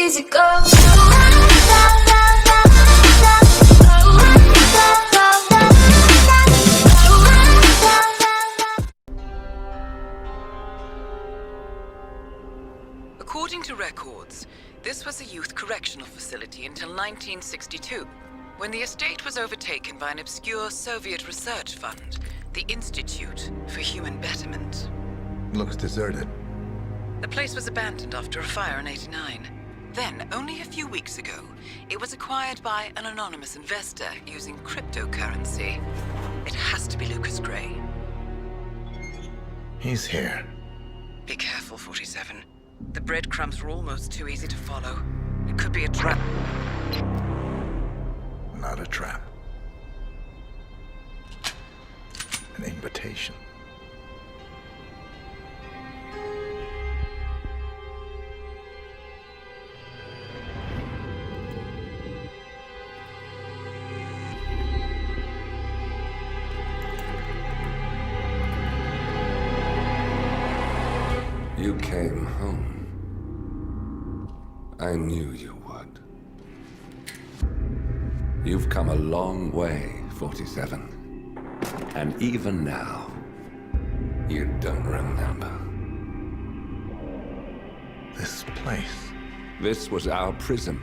easy go. According to records, this was a youth correctional facility until 1962, when the estate was overtaken by an obscure Soviet research fund, the Institute for Human Betterment. Looks deserted. The place was abandoned after a fire in '89. Then, only a few weeks ago, it was acquired by an anonymous investor using cryptocurrency. It has to be Lucas Gray. He's here. Be careful, 47. The breadcrumbs were almost too easy to follow. It could be a trap. Not a trap. An invitation. You came home. I knew you would. You've come a long way, 47. And even now, you don't remember. This place. This was our prison,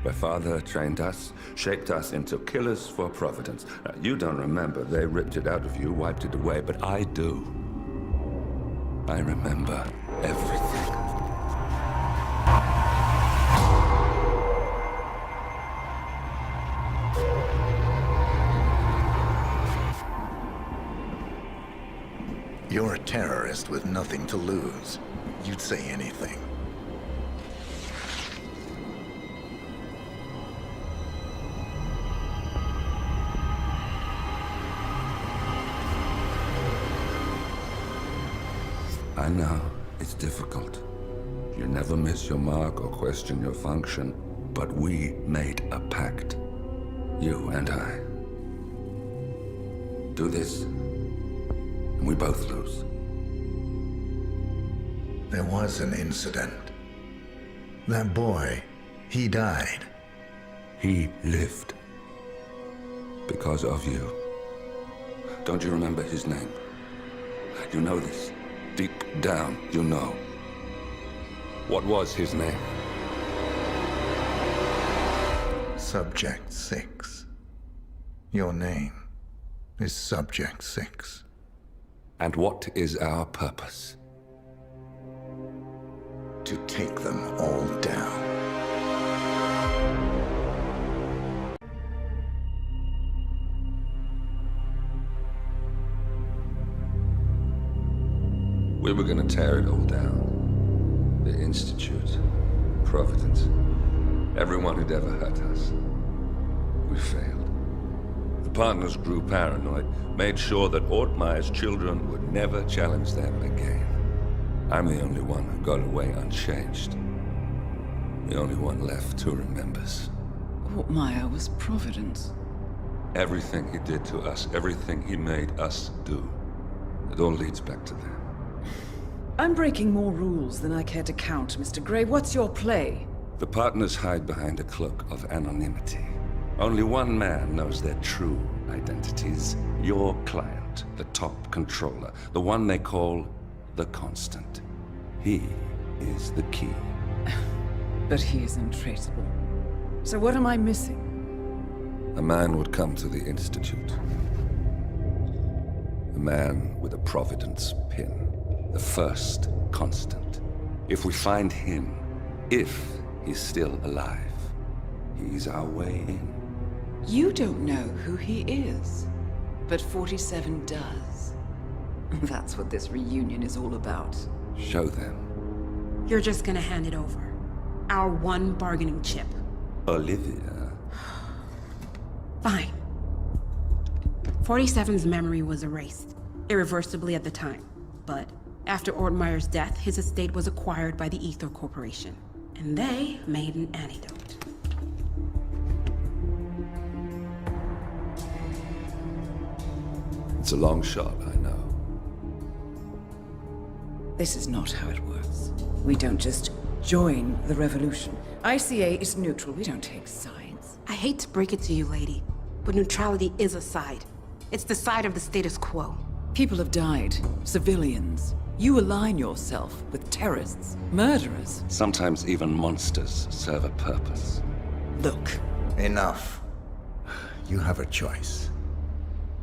where Father trained us, shaped us into killers for Providence. Now, you don't remember. They ripped it out of you, wiped it away, but I do. I remember everything. You're a terrorist with nothing to lose. You'd say anything. I know, it's difficult. You never miss your mark or question your function, but we made a pact. You and I. Do this, and we both lose. There was an incident. That boy, he died. He lived. Because of you. Don't you remember his name? You know this. Deep down, you know. What was his name? Subject 6. Your name is Subject 6. And what is our purpose? To take them all down. We were gonna tear it all down. The Institute, Providence, everyone who'd ever hurt us. We failed. The partners grew paranoid, made sure that Ortmeyer's children would never challenge them again. I'm the only one who got away unchanged. The only one left who remembers. Ortmeyer was Providence. Everything he did to us, everything he made us do, it all leads back to them. I'm breaking more rules than I care to count, Mr. Gray. What's your play? The partners hide behind a cloak of anonymity. Only one man knows their true identities. Your client, the top controller, the one they call the Constant. He is the key. But he is untraceable. So what am I missing? A man would come to the Institute. A man with a Providence pin. The first Constant. If we find him, if he's still alive, he's our way in. You don't know who he is, but 47 does. That's what this reunion is all about. Show them. You're just gonna hand it over. Our one bargaining chip. Olivia. Fine. 47's memory was erased, irreversibly at the time. But after Ortmeyer's death, his estate was acquired by the ACER Corporation. And they made an antidote. It's a long shot, I know. This is not how it works. We don't just join the revolution. ICA is neutral. We don't take sides. I hate to break it to you, lady, but neutrality is a side. It's the side of the status quo. People have died. Civilians. You align yourself with terrorists, murderers. Sometimes even monsters serve a purpose. Look, Enough. You have a choice.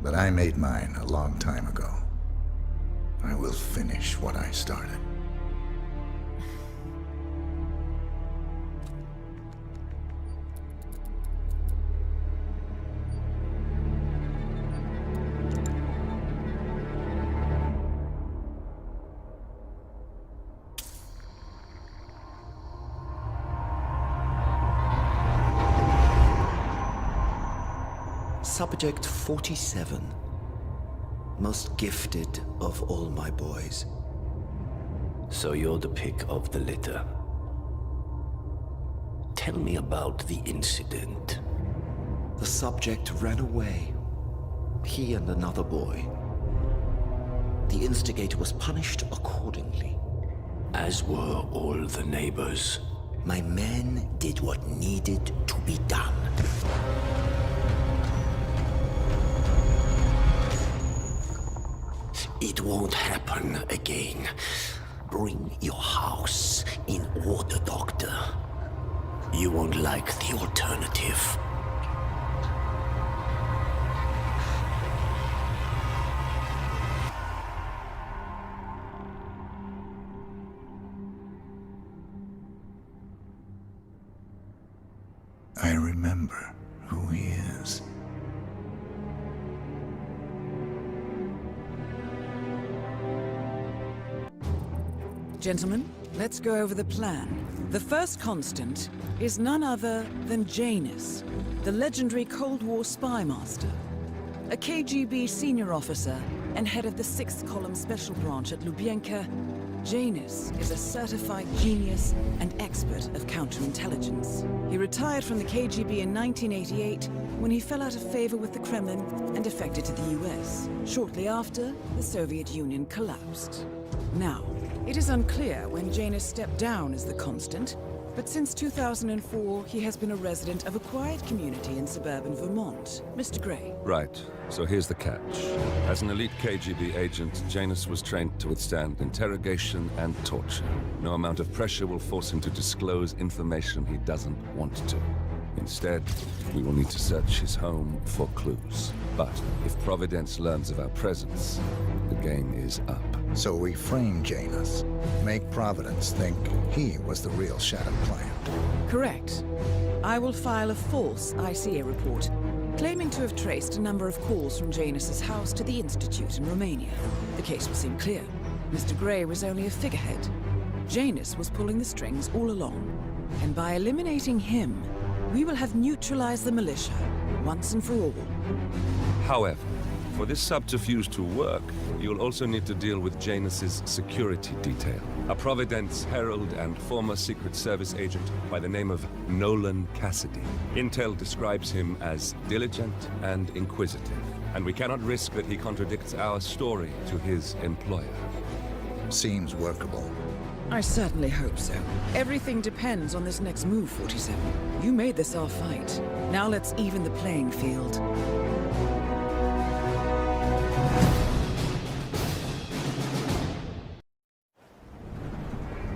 But I made mine a long time ago. I will finish what I started. Subject 47. Most gifted of all my boys. So you're the pick of the litter. Tell me about the incident. The subject ran away. He and another boy. The instigator was punished accordingly. As were all the neighbors. My men did what needed to be done. It won't happen again. Bring your house in order, Doctor. You won't like the alternative. I remember who he is. gentlemen, let's go over the plan. The first constant is none other than Janus, the legendary Cold War spy master. A KGB senior officer and head of the 6th Column Special Branch at Lubyanka, Janus is a certified genius and expert of counterintelligence. He retired from the KGB in 1988 when he fell out of favor with the Kremlin and defected to the US. Shortly after, the Soviet Union collapsed. Now, it is unclear when Janus stepped down as the constant, but since 2004, he has been a resident of a quiet community in suburban Vermont. Mr. Gray. Right. So here's the catch. As an elite KGB agent, Janus was trained to withstand interrogation and torture. No amount of pressure will force him to disclose information he doesn't want to. Instead, we will need to search his home for clues. But if Providence learns of our presence, the game is up. So we frame Janus, make Providence think he was the real shadow client. Correct. I will file a false ICA report, claiming to have traced a number of calls from Janus's house to the Institute in Romania. The case will seem clear. Mr. Gray was only a figurehead. Janus was pulling the strings all along. And by eliminating him, we will have neutralized the militia, once and for all. However, for this subterfuge to work, you'll also need to deal with Janus's security detail. A Providence herald and former Secret Service agent by the name of Nolan Cassidy. Intel describes him as diligent and inquisitive, and we cannot risk that he contradicts our story to his employer. Seems workable. I certainly hope so. Everything depends on this next move, 47. You made this our fight. Now let's even the playing field.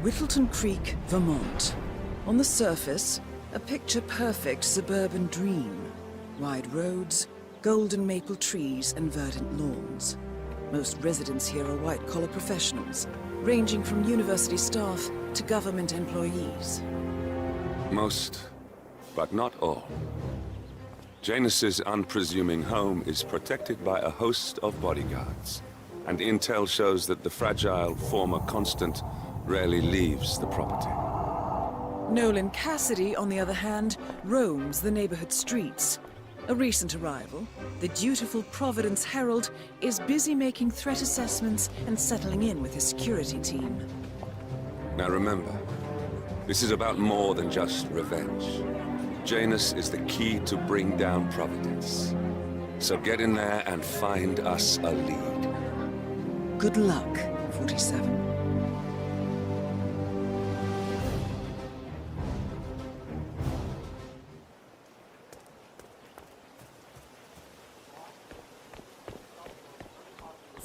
Whittleton Creek, Vermont. On the surface, a picture-perfect suburban dream. Wide roads, golden maple trees, and verdant lawns. Most residents here are white-collar professionals, ranging from university staff to government employees. Most, but not all. Janus's unpresuming home is protected by a host of bodyguards, and intel shows that the fragile former constant rarely leaves the property. Nolan Cassidy, on the other hand, roams the neighborhood streets. A recent arrival, the dutiful Providence Herald is busy making threat assessments and settling in with his security team. Now remember, this is about more than just revenge. Janus is the key to bring down Providence. So get in there and find us a lead. Good luck, 47.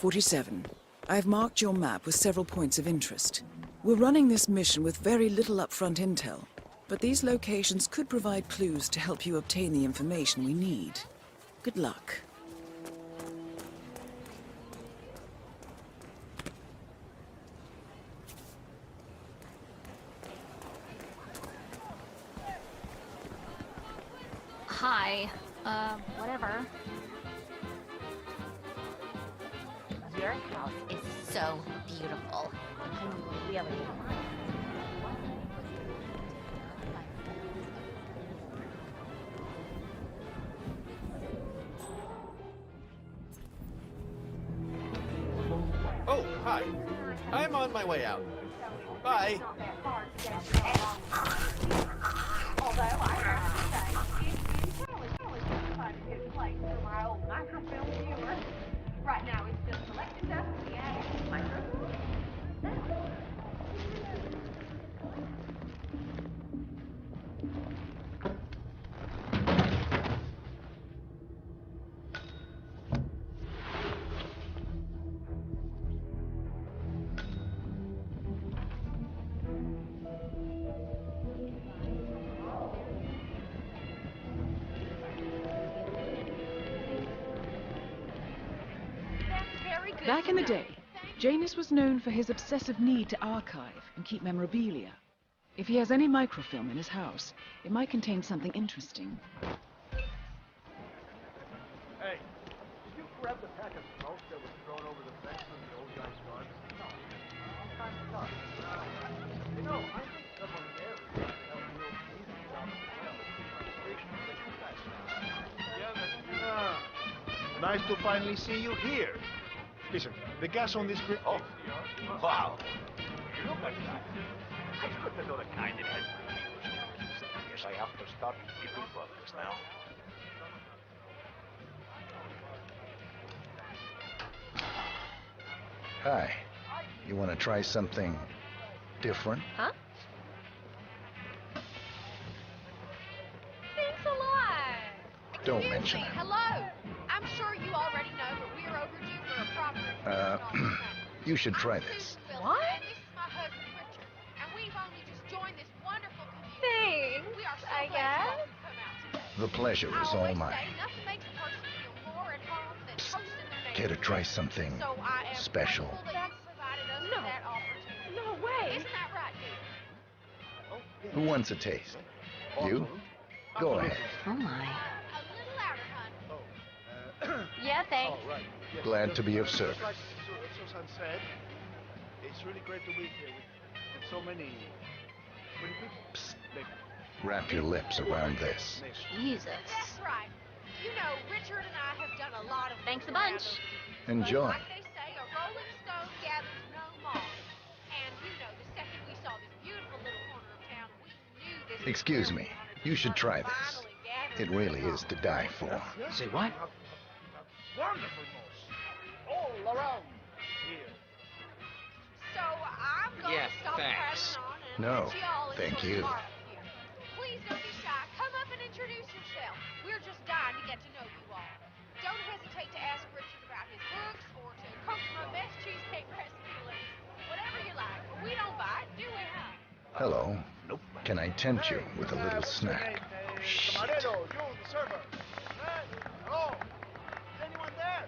47. I've marked your map with several points of interest. We're running this mission with very little upfront intel, but these locations could provide clues to help you obtain the information we need. Good luck. Hi. Whatever. Your house is so beautiful. I really. Oh, hi. I'm on my way out. Bye. Although I have to say, it's probably find a good place for my old microfilm viewer. Right now it's just selected stuff in the attic microfilm. Back in the day, Janus was known for his obsessive need to archive and keep memorabilia. If he has any microfilm in his house, it might contain something interesting. Hey, did you grab the pack of smoke that was thrown over the fence from the old guy's garden? No. All kinds of stuff. You know, I think someone there is going to help the old police job as well. Yeah, that's nice to finally see you here. Listen, the gas on this grid... Oh, wow. You look like that. It's good to know the kind that has... Guess I have to start keeping focused now. Hi. You want to try something different? Huh? Thanks a lot. Don't Excuse mention me. it. Hello. I'm sure you already know, but we're overdue for a proper... You should try this. What? And this is my husband, Richard. And we've only just joined this wonderful community. Thanks, we are so glad you all could come out today. The pleasure is all I always mine. say nothing makes a person feel more at home than hosting their Care to neighbors. try something So I am special? grateful that you provided us with that opportunity. No way! Isn't that right, dear? Who wants a taste? You? Go ahead. Oh my. A little louder, hon. Yeah, thanks. Oh, right. Yes, Glad to be of service. Like Susan said, it's really great to be here with so many people. Psst. Wrap your lips around this. Jesus. That's right. You know, Richard and I have done a lot of... Thanks a bunch. Enjoy. But like they say, a rolling stone gathers no moss. And you know, the second we saw this beautiful little corner of town, we knew this... was Excuse where me. we wanted to You should try this. finally gather It really is to die for. Say what? Wonderful moss. All around here. So I'm going Yeah, to stop thanks. prattling on and No, let you all thank enjoy you. the barbecue. Please don't be shy. Come up and introduce yourself. We're just dying to get to know you all. Don't hesitate to ask Richard about his books or to cook my best cheesecake recipe list. Whatever you like. We don't bite, do we, huh? Hello. Can I tempt you with a little snack? Shit. Camarero, you, the server. Hello. Is anyone there?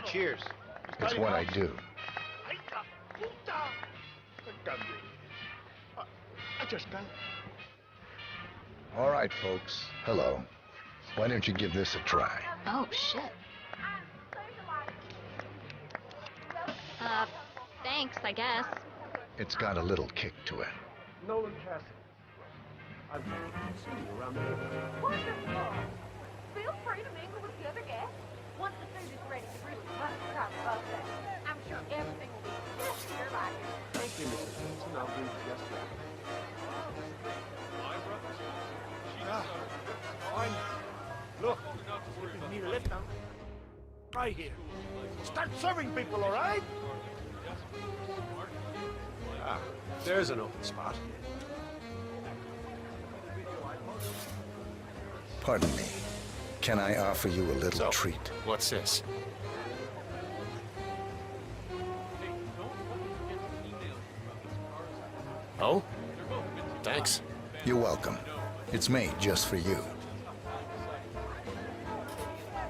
Cheers. It's what I do. Ay, la puta. I just can't. All right, folks. Hello. Why don't you give this a try? Oh, shit. Thanks, I guess. It's got a little kick to it. Nolan Cassidy. I've seen you around here. Wonderful. Feel free to mingle with the other guests. Once the food is ready, the really fun time of buffet. I'm sure everything will be just to your liking. Thank you, Mrs. Benson. I'll do just that. Fine. Look, if you need a lift now, right here. Start serving people, all right? Ah, there's an open spot. Pardon me. Can I offer you a little treat? What's this? Oh? Thanks. You're welcome. It's made just for you.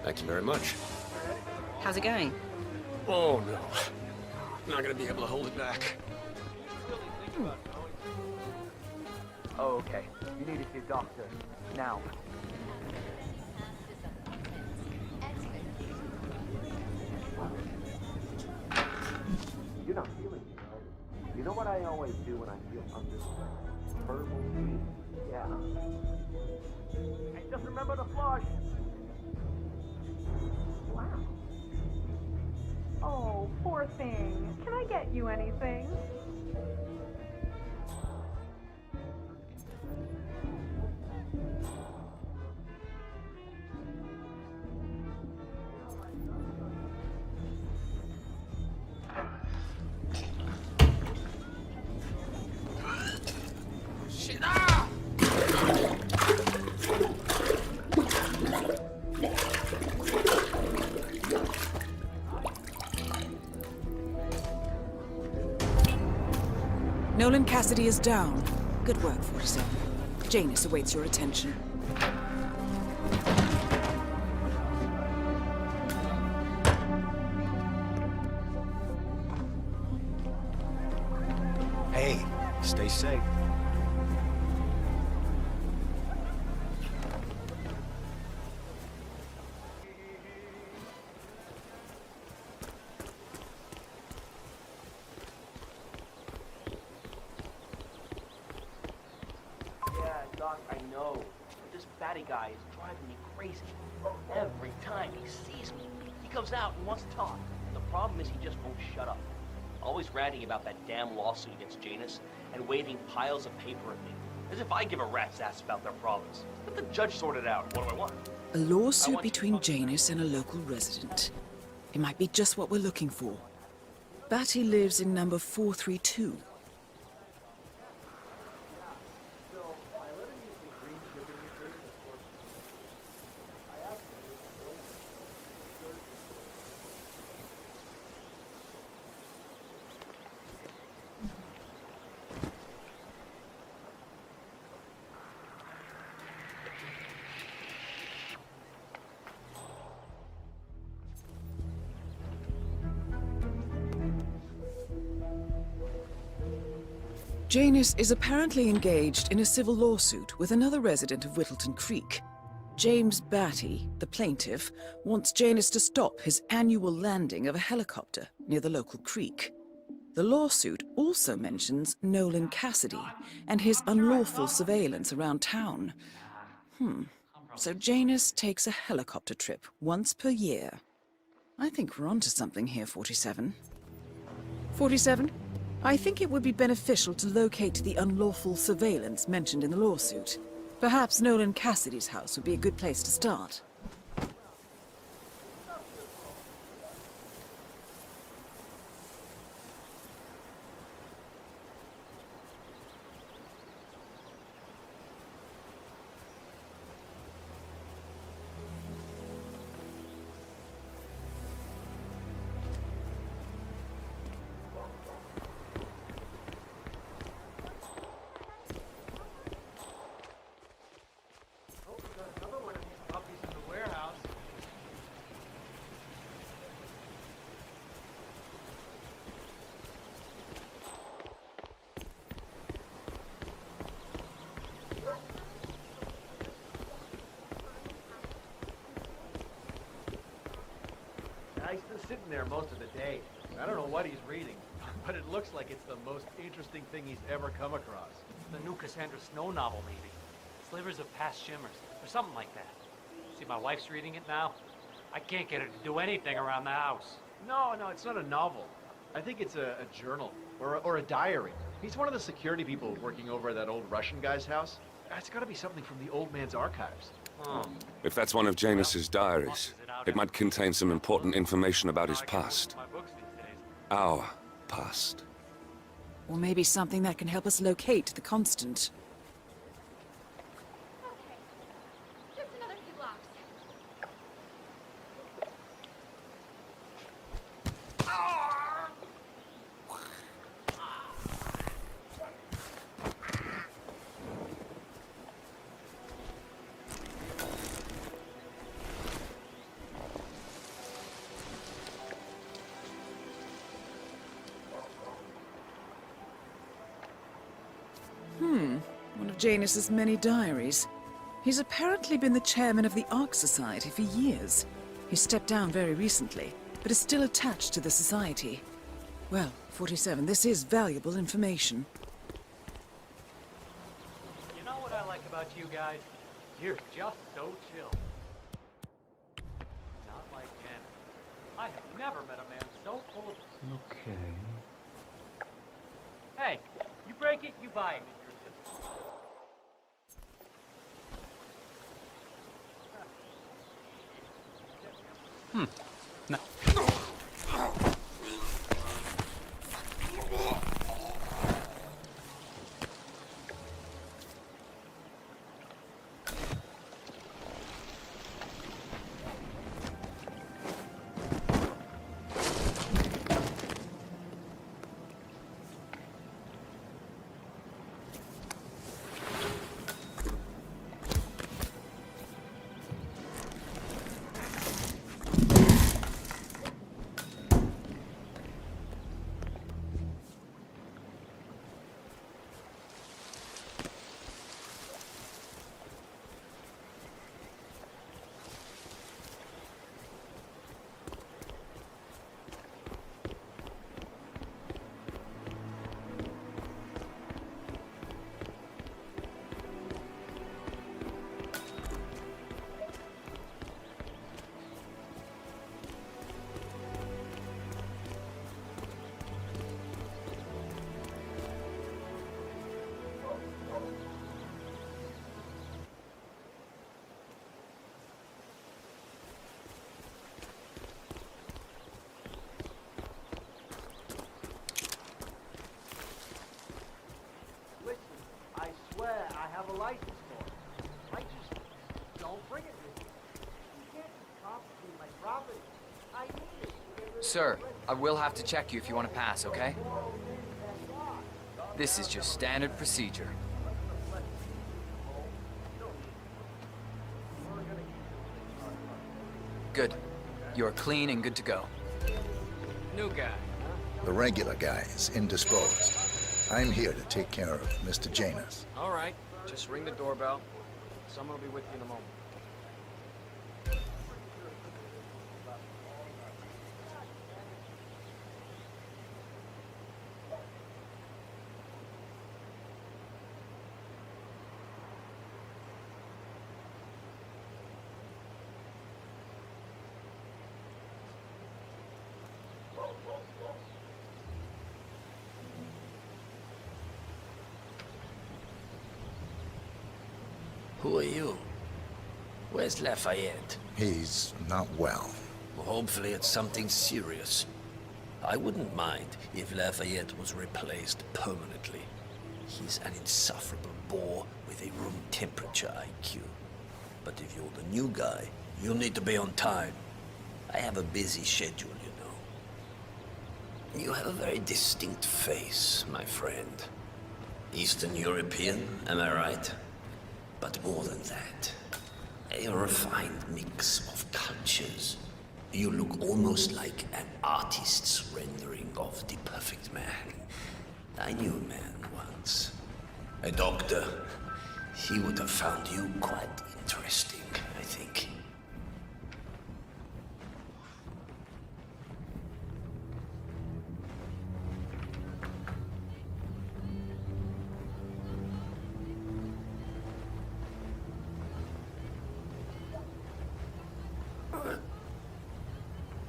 Thank you very much. How's it going? Oh, no. Not gonna be able to hold it back. Oh, okay. You need to see a doctor. Now. You're not feeling it, right? You know what I always do when I feel under stress? Verbal heat. Yeah. And just remember to flush. Wow. Oh, poor thing. Can I get you anything? Nolan Cassidy is down. Good work, 47. Janus awaits your attention. Hey, stay safe. Yeah, Doc, I know. This batty guy is driving me crazy. Every time he sees me, he comes out and wants to talk. The problem is he just won't shut up. Always ranting about that damn lawsuit against Janus and waving piles of paper at me. As if I give a rat's ass about their problems. Let the judge sort it out. What do I want? A lawsuit between Janus and a local resident. It might be just what we're looking for. Batty lives in number 432. Janus is apparently engaged in a civil lawsuit with another resident of Whittleton Creek. James Batty, the plaintiff, wants Janus to stop his annual landing of a helicopter near the local creek. The lawsuit also mentions Nolan Cassidy and his unlawful surveillance around town. So Janus takes a helicopter trip once per year. I think we're onto something here, 47. 47? I think it would be beneficial to locate the unlawful surveillance mentioned in the lawsuit. Perhaps Nolan Cassidy's house would be a good place to start. He's been sitting there most of the day. I don't know what he's reading, but it looks like it's the most interesting thing he's ever come across. The new Cassandra Snow novel, maybe. Slivers of Past Shimmers, or something like that. See, my wife's reading it now. I can't get her to do anything around the house. No, it's not a novel. I think it's a journal, or a diary. He's one of the security people working over at that old Russian guy's house. It's gotta be something from the old man's archives. If that's one of Janus's diaries, it might contain some important information about his past. Our past. Or maybe something that can help us locate the Constant. Okay. Just another few blocks. Janus's many diaries. He's apparently been the chairman of the Ark Society for years. He stepped down very recently, but is still attached to the Society. Well, 47, this is valuable information. You know what I like about you guys? You're just so chill. Not like Janet. I have never met a man so full of... Okay. Hey, you break it, you buy it. A license for it. I just don't bring it with me. You can't just confiscate my property. I need it. Sir, I will have to check you if you want to pass, okay? This is just standard procedure. Good. You're clean and good to go. New guy. The regular guy is indisposed. I'm here to take care of Mr. Janus. All right. Just ring the doorbell. Someone will be with you in a moment. Who are you? Where's Lafayette? He's not well. Well, hopefully it's something serious. I wouldn't mind if Lafayette was replaced permanently. He's an insufferable bore with a room temperature IQ. But if you're the new guy, you'll need to be on time. I have a busy schedule, you know. You have a very distinct face, my friend. Eastern European, am I right? But more than that, a refined mix of cultures. You look almost like an artist's rendering of the perfect man. I knew a man once. A doctor. He would have found you quite interesting, I think.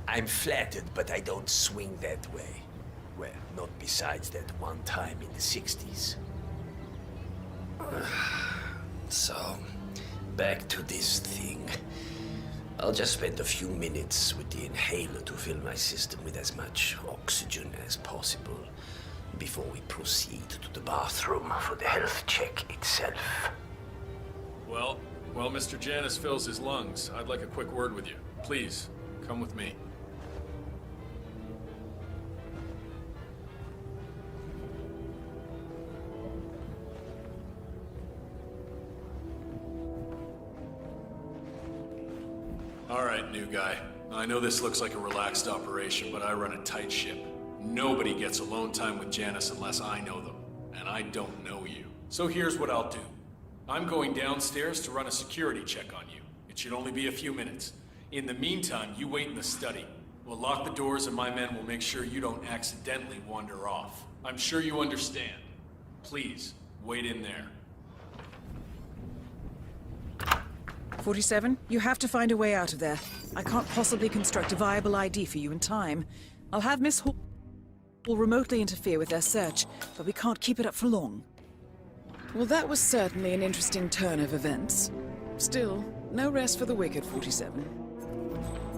I'm flattered, but I don't swing that way. Well, not besides that one time in the 60s. So, back to this thing. I'll just spend a few minutes with the inhaler to fill my system with as much oxygen as possible before we proceed to the bathroom for the health check itself. Well, while Mr. Janus fills his lungs, I'd like a quick word with you. Please, come with me. All right, new guy. I know this looks like a relaxed operation, but I run a tight ship. Nobody gets alone time with Janus unless I know them, and I don't know you. So here's what I'll do. I'm going downstairs to run a security check on you. It should only be a few minutes. In the meantime, you wait in the study. We'll lock the doors and my men will make sure you don't accidentally wander off. I'm sure you understand. Please, wait in there. 47, you have to find a way out of there. I can't possibly construct a viable ID for you in time. I'll have Miss Hall remotely interfere with their search, but we can't keep it up for long. Well, that was certainly an interesting turn of events. Still, no rest for the wicked, 47.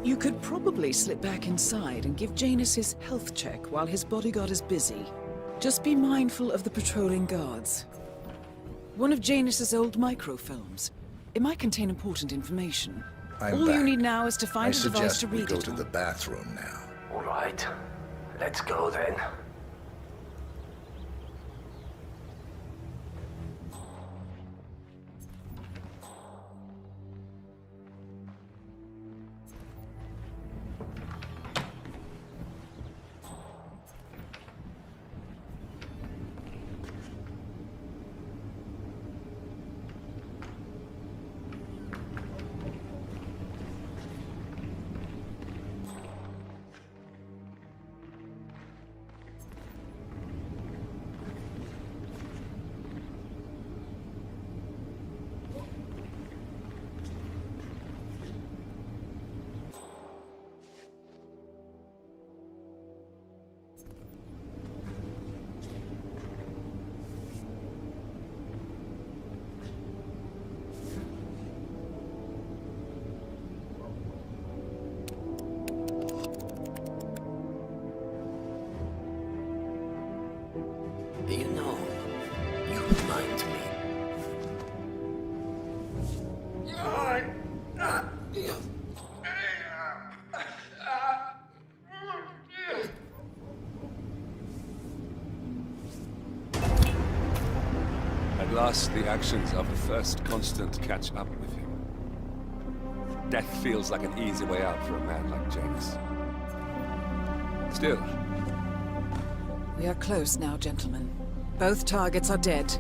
You could probably slip back inside and give Janus his health check while his bodyguard is busy. Just be mindful of the patrolling guards. One of Janus's old microfilms. It might contain important information. All you need now is to find a device to read it on. I suggest we go to the bathroom now. All right. Let's go then. You know, you remind me. At last, the actions of the first constant catch up with him. Death feels like an easy way out for a man like Janus. Still, We are close now, gentlemen. Both targets are dead.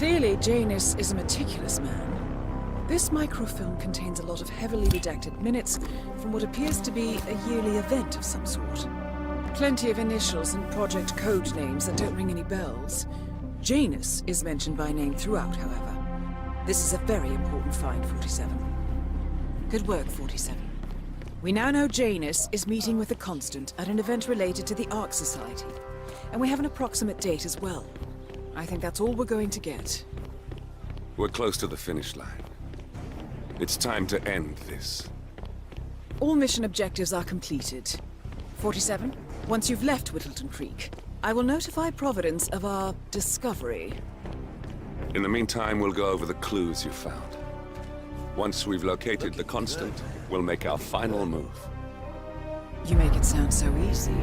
Clearly, Janus is a meticulous man. This microfilm contains a lot of heavily redacted minutes from what appears to be a yearly event of some sort. Plenty of initials and project code names that don't ring any bells. Janus is mentioned by name throughout, however. This is a very important find, 47. Good work, 47. We now know Janus is meeting with the Constant at an event related to the Arc Society. And we have an approximate date as well. I think that's all we're going to get. We're close to the finish line. It's time to end this. All mission objectives are completed. 47, once you've left Whittleton Creek, I will notify Providence of our discovery. In the meantime, we'll go over the clues you found. Once we've located the Constant, we'll make our final move. You make it sound so easy.